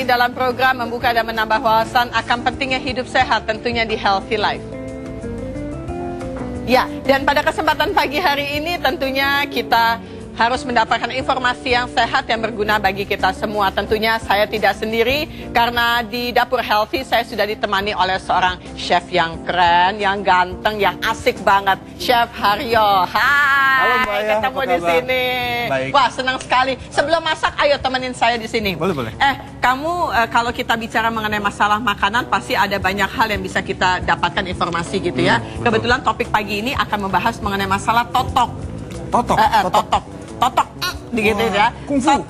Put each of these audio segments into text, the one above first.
kembali dalam program Membuka dan Menambah Wawasan akan pentingnya hidup sehat, tentunya di Healthy Life. Ya, dan pada kesempatan pagi hari ini tentunya kita harus mendapatkan informasi yang sehat yang berguna bagi kita semua. Tentunya saya tidak sendiri karena di Dapur Healthy saya sudah ditemani oleh seorang chef yang keren, yang ganteng, yang asik banget, Chef Haryo. Hai, halo Mbak Aya, ketemu di sini. Baik. Wah, senang sekali. Sebelum masak, ayo temenin saya di sini. Boleh. Kamu kalau kita bicara mengenai masalah makanan pasti ada banyak hal yang bisa kita dapatkan informasi gitu ya. Kebetulan topik pagi ini akan membahas mengenai masalah totok. Totok gitu ya. Kungfu.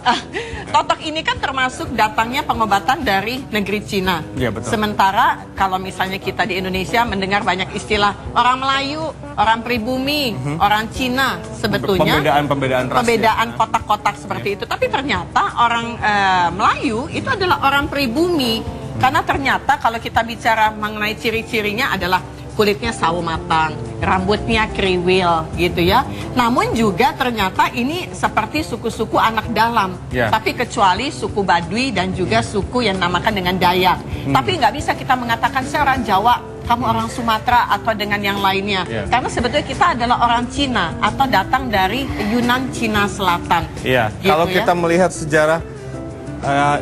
Totok ini kan termasuk datangnya pengobatan dari negeri Cina. Ya, betul. Sementara kalau misalnya kita di Indonesia mendengar banyak istilah orang Melayu, orang pribumi, orang Cina, sebetulnya pembedaan ras, pembedaan kotak-kotak seperti itu. Tapi ternyata orang Melayu itu adalah orang pribumi. Karena ternyata kalau kita bicara mengenai ciri-cirinya adalah kulitnya sawo matang, rambutnya kriwil gitu ya. Namun juga ternyata ini seperti suku-suku anak dalam. Tapi kecuali suku Baduy dan juga suku yang namakan dengan Dayak. Tapi nggak bisa kita mengatakan saya orang Jawa, kamu orang Sumatera atau dengan yang lainnya. Karena sebetulnya kita adalah orang Cina atau datang dari Yunan Cina Selatan. Iya, gitu kalau ya. kita melihat sejarah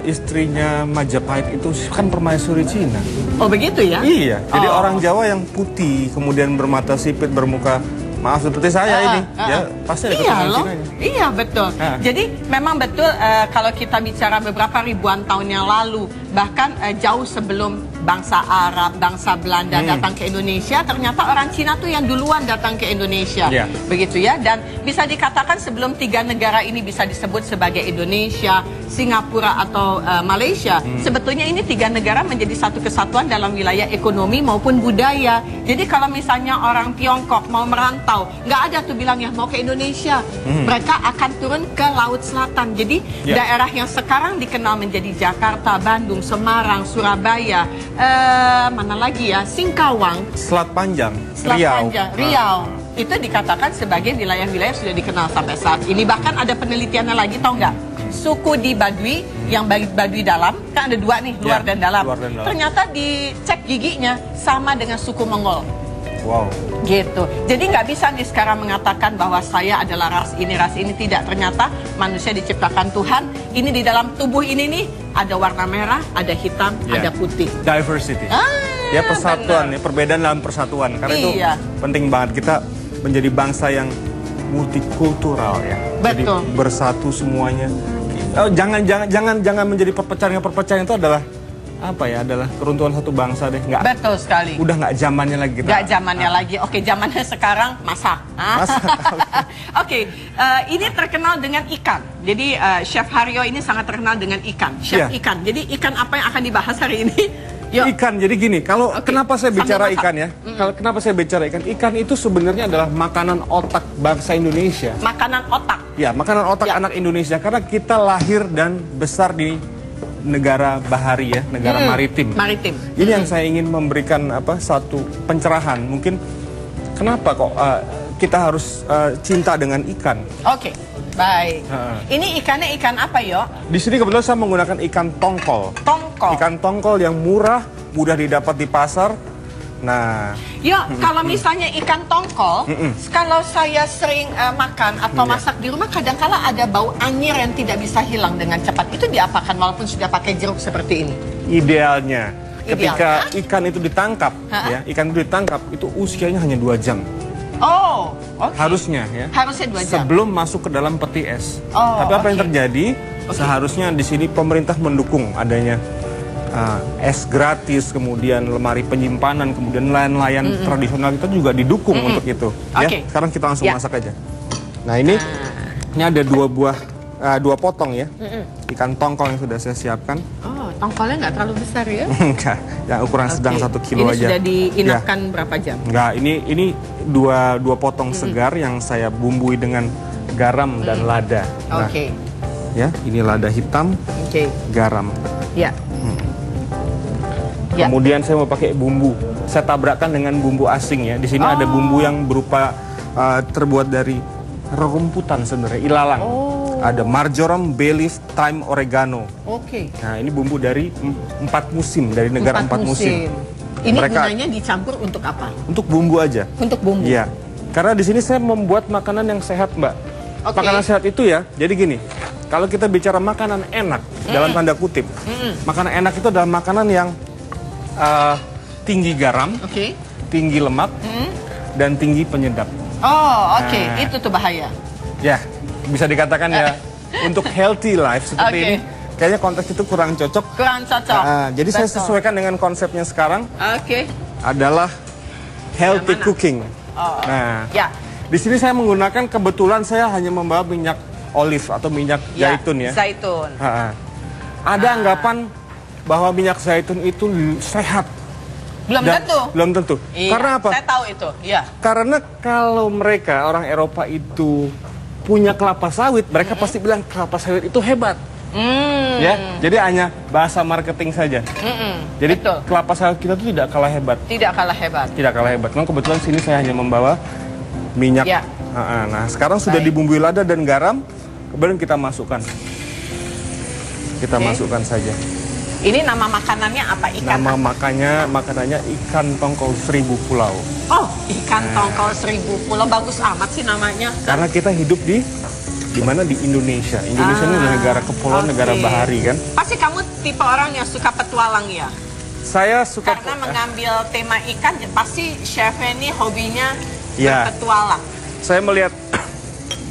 istrinya Majapahit itu kan permaisuri Cina. Oh begitu ya? Iya, jadi orang Jawa yang putih, kemudian bermata sipit, bermuka, maaf seperti saya ini, ya pasti ada keturunan Cinanya. Iya betul. Jadi memang betul kalau kita bicara beberapa ribuan tahun yang lalu, bahkan jauh sebelum bangsa Arab, bangsa Belanda datang ke Indonesia, ternyata orang Cina tuh yang duluan datang ke Indonesia. Begitu ya, dan bisa dikatakan sebelum tiga negara ini bisa disebut sebagai Indonesia, Singapura atau Malaysia, sebetulnya ini tiga negara menjadi satu kesatuan dalam wilayah ekonomi maupun budaya. Jadi kalau misalnya orang Tiongkok mau merantau, nggak ada tuh bilang ya mau ke Indonesia, mereka akan turun ke Laut Selatan. Jadi daerah yang sekarang dikenal menjadi Jakarta, Bandung, Semarang, Surabaya, mana lagi ya, Singkawang, Selat Panjang, Riau. Itu dikatakan sebagai wilayah-wilayah sudah dikenal sampai saat ini. Bahkan ada penelitiannya lagi, tau nggak? Suku di Baduy, yang Baduy dalam, kan ada dua nih, luar dan dalam. Ternyata dicek giginya sama dengan suku Mongol. Wow. Gitu. Jadi nggak bisa nih sekarang mengatakan bahwa saya adalah ras ini tidak. Ternyata manusia diciptakan Tuhan. Ini di dalam tubuh ini nih ada warna merah, ada hitam, ada putih. Diversity. Ya persatuan, ya perbedaan dalam persatuan. Karena itu penting banget kita menjadi bangsa yang multikultural ya. Betul. Jadi bersatu semuanya. Jangan menjadi perpecahan itu adalah apa ya, adalah keruntuhan satu bangsa deh. Betul sekali. Udah nggak zamannya lagi kita. Nggak zamannya lagi. Oke, zamannya sekarang masak. Oke, ini terkenal dengan ikan. Jadi Chef Haryo ini sangat terkenal dengan ikan. Chef ikan. Jadi ikan apa yang akan dibahas hari ini? Ikan. Jadi gini, kalau kenapa saya bicara ikan ya? Kenapa saya bicara ikan? Ikan itu sebenarnya adalah makanan otak bangsa Indonesia. Makanan otak. Ya, makanan otak anak Indonesia karena kita lahir dan besar di negara bahari ya, negara maritim. Ini yang saya ingin memberikan satu pencerahan. Mungkin kenapa kok kita harus cinta dengan ikan? Oke, baik. Ini ikannya ikan apa, Yo? Di sini kebetulan saya menggunakan ikan tongkol. Ikan tongkol yang murah, mudah didapat di pasar. Nah, kalau misalnya ikan tongkol, kalau saya sering makan atau masak di rumah, kadang-kala ada bau anyir yang tidak bisa hilang dengan cepat. Itu diapakan walaupun sudah pakai jeruk seperti ini? Idealnya, ketika ikan itu ditangkap, itu usianya hanya 2 jam. Harusnya ya. Harusnya 2 jam. Sebelum masuk ke dalam peti es. Tapi apa yang terjadi? Seharusnya di sini pemerintah mendukung adanya es gratis, kemudian lemari penyimpanan, kemudian nelayan tradisional kita juga didukung untuk itu. Ya, sekarang kita langsung masak aja. Nah ini ada 2 potong ya, ikan tongkol yang sudah saya siapkan. Tongkolnya nggak terlalu besar ya? Enggak, yang ukuran sedang 1 kilo aja. Ini sudah diinapkan berapa jam? Enggak, ini dua potong segar yang saya bumbui dengan garam dan lada. Nah, ya, ini lada hitam, garam. Kemudian saya mau pakai bumbu. Saya tabrakkan dengan bumbu asing ya. Di sini ada bumbu yang berupa terbuat dari rerumputan sebenarnya, ilalang. Ada marjoram, bay leaf, thyme, oregano. Oke. Nah, ini bumbu dari 4 musim, dari negara 4 musim. Ini gunanya dicampur untuk apa? Untuk bumbu aja. Untuk bumbu? Iya. Karena di sini saya membuat makanan yang sehat, Mbak. Makanan sehat itu ya, jadi gini. Kalau kita bicara makanan enak, dalam tanda kutip. Makanan enak itu adalah makanan yang tinggi garam, tinggi lemak, dan tinggi penyedap. Oh, oke. Itu tuh bahaya. Ya, bisa dikatakan ya untuk healthy life seperti ini. Kayaknya konteks itu kurang cocok. Kurang cocok. Jadi saya sesuaikan dengan konsepnya sekarang. Adalah healthy cooking. Nah, di sini saya menggunakan, kebetulan saya hanya membawa minyak olive atau minyak zaitun ya. Zaitun. Ada anggapan bahwa minyak zaitun itu sehat. Belum tentu. Belum tentu. Karena apa? Saya tahu itu. Karena kalau mereka, orang Eropa itu punya kelapa sawit, mereka pasti bilang kelapa sawit itu hebat. Ya, jadi hanya bahasa marketing saja. Jadi kelapa sawit kita itu tidak kalah hebat. Tidak kalah hebat. Tidak kalah hebat. Memang kebetulan sini saya hanya membawa minyak. Nah, sekarang sudah dibumbui lada dan garam, kemudian kita masukkan. Kita masukkan saja. Ini nama makanannya apa? Ikan? Nama makanannya ikan tongkol 1000 pulau. Oh, ikan tongkol 1000 pulau, bagus amat sih namanya. Karena kita hidup di mana? Di Indonesia. Indonesia ini adalah negara kepulauan, negara bahari kan. Pasti kamu tipe orang yang suka petualang ya? Saya suka. Karena mengambil tema ikan, pasti chef ini hobinya berpetualang. Saya melihat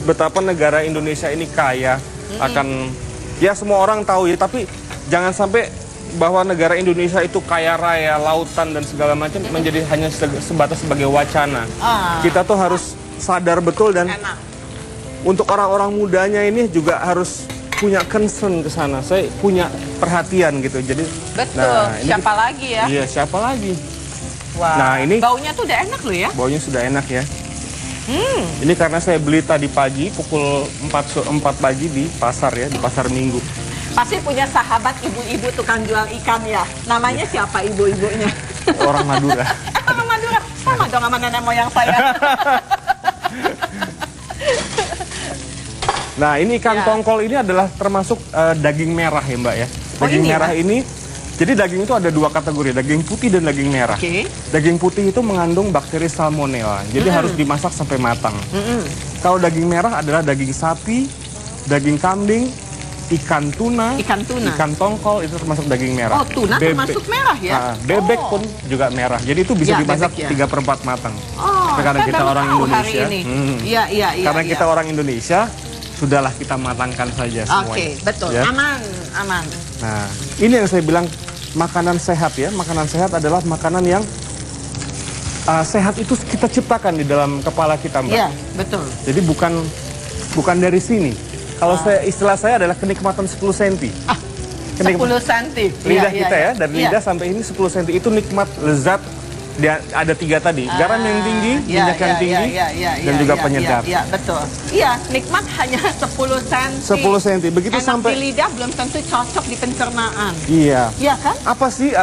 betapa negara Indonesia ini kaya akan, ya semua orang tahu ya, tapi jangan sampai bahwa negara Indonesia itu kaya raya, lautan dan segala macam menjadi hanya sebatas sebagai wacana. Kita tuh harus sadar betul, dan untuk orang-orang mudanya ini juga harus punya concern ke sana. Saya punya perhatian gitu. Jadi siapa lagi ya? Iya, siapa lagi? Wow. Nah, ini baunya tuh udah enak loh ya. Baunya sudah enak ya. Ini karena saya beli tadi pagi pukul 4 pagi di pasar ya, di pasar Minggu. Pasti punya sahabat ibu-ibu tukang jual ikan ya. Namanya siapa ibu-ibunya? Orang Madura. Orang Madura. Sama dong sama nenek moyang saya. Nah, ini ikan tongkol ini adalah termasuk daging merah ya, Mbak ya. Daging merah ini, jadi daging itu ada 2 kategori, daging putih dan daging merah. Daging putih itu mengandung bakteri salmonella, jadi harus dimasak sampai matang. Kalau daging merah adalah daging sapi, daging kambing, ikan tuna, ikan tongkol itu termasuk daging merah. Oh, tuna termasuk merah ya? Bebek pun juga merah. Jadi itu bisa dimasak 3/4 matang. Karena kita orang Indonesia. Karena kita orang Indonesia, sudahlah kita matangkan saja semuanya. Oke, betul. Ya? Aman. Nah, ini yang saya bilang makanan sehat ya. Makanan sehat adalah makanan yang sehat itu kita ciptakan di dalam kepala kita, Mbak. Iya, betul. Jadi bukan dari sini. Kalau istilah saya adalah kenikmatan 10 cm. 10 cm. Lidah kita ya, dari lidah sampai ini 10 cm. Itu nikmat, lezat. Ada 3 tadi. Garam yang tinggi, minyak yang tinggi, dan juga penyedap. Iya, betul. Iya, nikmat hanya 10 cm. 10 cm. Begitu enak sampai di lidah belum tentu cocok di pencernaan. Iya. Iya kan? Apa sih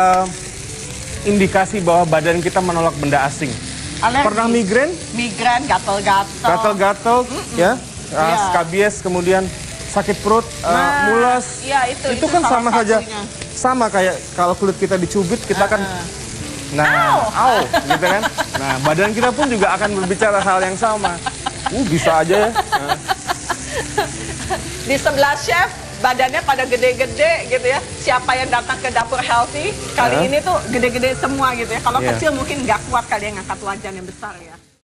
indikasi bahwa badan kita menolak benda asing? Alergi. Pernah migrain? Migrain, gatal-gatal. Gatal-gatal, ya. Skabies, kemudian sakit perut, mules. Iya, itu kan sama saja. Sama kayak kalau kulit kita dicubit, kita kan gitu kan. Nah, badan kita pun juga akan berbicara hal yang sama. Bisa aja ya. Di sebelah chef, badannya pada gede-gede gitu ya. Siapa yang datang ke dapur healthy, kali ini tuh gede-gede semua gitu ya. Kalau kecil mungkin nggak kuat kali yang ngangkat wajan yang besar ya.